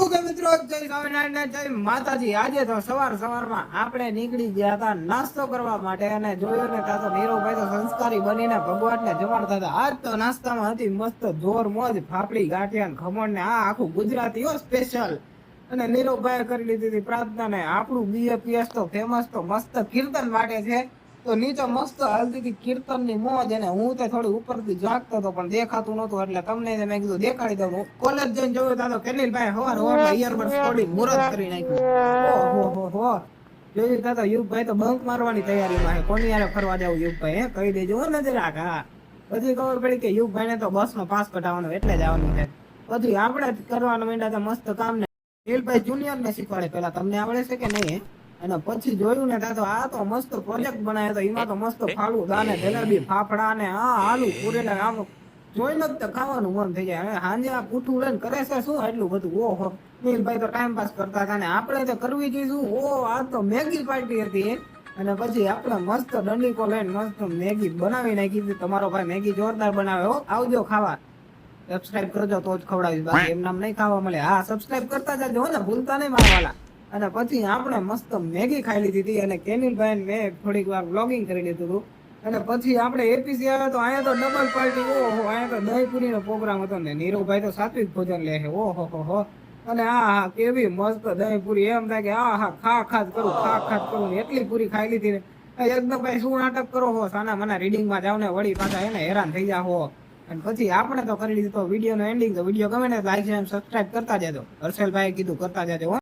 Okay મિત્રો, જય સ્વામિનારાયણ, જય માતાજી। આજે તો સવારમાં આપણે નીકળી ગયા હતા નાસ્તો કરવા માટે અને જોયું ને ત્યાં તો નીરવભાઈ તો સંસ્કારી બનીને ભગવાનને જમાડતા હતા। આજ તો નાસ્તામાં હતી મસ્ત જોર મોજ ફાફડી ગાંઠિયા ખમણ ને આ આખું ગુજરાતીઓ સ્પેશિયલ। અને નીરવભાઈ કરી લીધી હતી પ્રાર્થના ને આપણું બીએપીએસ તો ફેમસ તો મસ્ત કીર્તન માટે છે તો નીચે મસ્ત હાલતી હતી કીર્તન ની મોજ। અને હું તો થોડી ઉપરથી જાગતો હતો પણ દેખાતું નતું એટલે તમને મેં કીધું દેખાડી દઉં। કોલેજ જઈને જોયું તો કેનિલભાઈ સવારમાં ઈયરબડ્સ તોડી મુરત કરી નાખ્યું। ઓહો જોયું તો યુગભાઈ તો બંક મારવાની તૈયારીમાં છે। કોની યારે ફરવા જવું યુગભાઈ? કહી દેજો ને જરાક। હા, પછી ખબર પડી કે યુગભાઈ ને તો બસ નો પાસ કઢાવવાનો એટલે જ આવવાનું છે। પછી આપણે જ કરવાનું માંડ્યા મસ્ત કામ ને નીલભાઈ જુનિયર ને શીખવાડે પેલા તમને આવડે છે કે નહીં? અને પછી જોયું ને તો આ તો મસ્ત પ્રોજેક્ટ બનાવ્યો તો એમાં તો મસ્ત ફાળું દાને જલેબી ફાફડા ને આલુ પૂરી ને આમ જોઈને જ ખાવાનું મન થઈ જાય। હવે હાંજે આ પૂઠું લઈને કરે છે શું એટલું બધું? ઓહો, નીલભાઈ તો ટાઈમ પાસ કરતા હતા ને આપણે તો કરવી જોઈશું। ઓ આ તો મેગી પાર્ટી હતી અને પછી આપણે મસ્ત દંડીકો લઈને મસ્ત મેગી બનાવી નાખી હતી। તમારો ભાઈ મેગી જોરદાર બનાવે હો, આવજો ખાવા। સબસ્ક્રાઇબ કરજો તો જ ખવડાવીશ, બાકી એમ નામ નહીં ખાવા મળે। હા, સબસ્ક્રાઇબ કરતા જજો ને, ભૂલતા નહીં મારવાલા। અને પછી આપણે મસ્ત મેગી ખાઈ લીધી હતી અને કેનિલભાઈ મેં થોડીક વાર બ્લોગિંગ કરી લીધું હતું। અને પછી આપણે એપીસી આવ્યા તો અહીંયા તો ડબલ પાર્ટી। ઓહો, અહીંયા તો દહીંપુરી નો પ્રોગ્રામ હતો ને નીરવભાઈ તો સાત્વિક ભોજન લે છે। ઓહો હો, અને હા કેવી મસ્ત દહીંપુરી, એમ થાય કે હા ખા કરું એટલી પૂરી ખાઈ લીધી ને એકદમ ભાઈ શું નાટક કરો હો સાના મને રીડિંગમાં જાવ ને વળી પાછા એને હેરાન થઈ જાઓ। અને પછી આપણે તો કરી લીધું તો વિડીયો નો એન્ડિંગ। તો વિડીયો ગમે ને લાઈક અને સબસ્ક્રાઇબ કરતા જજો। હર્ષલભાઈ કીધું કરતા જજો।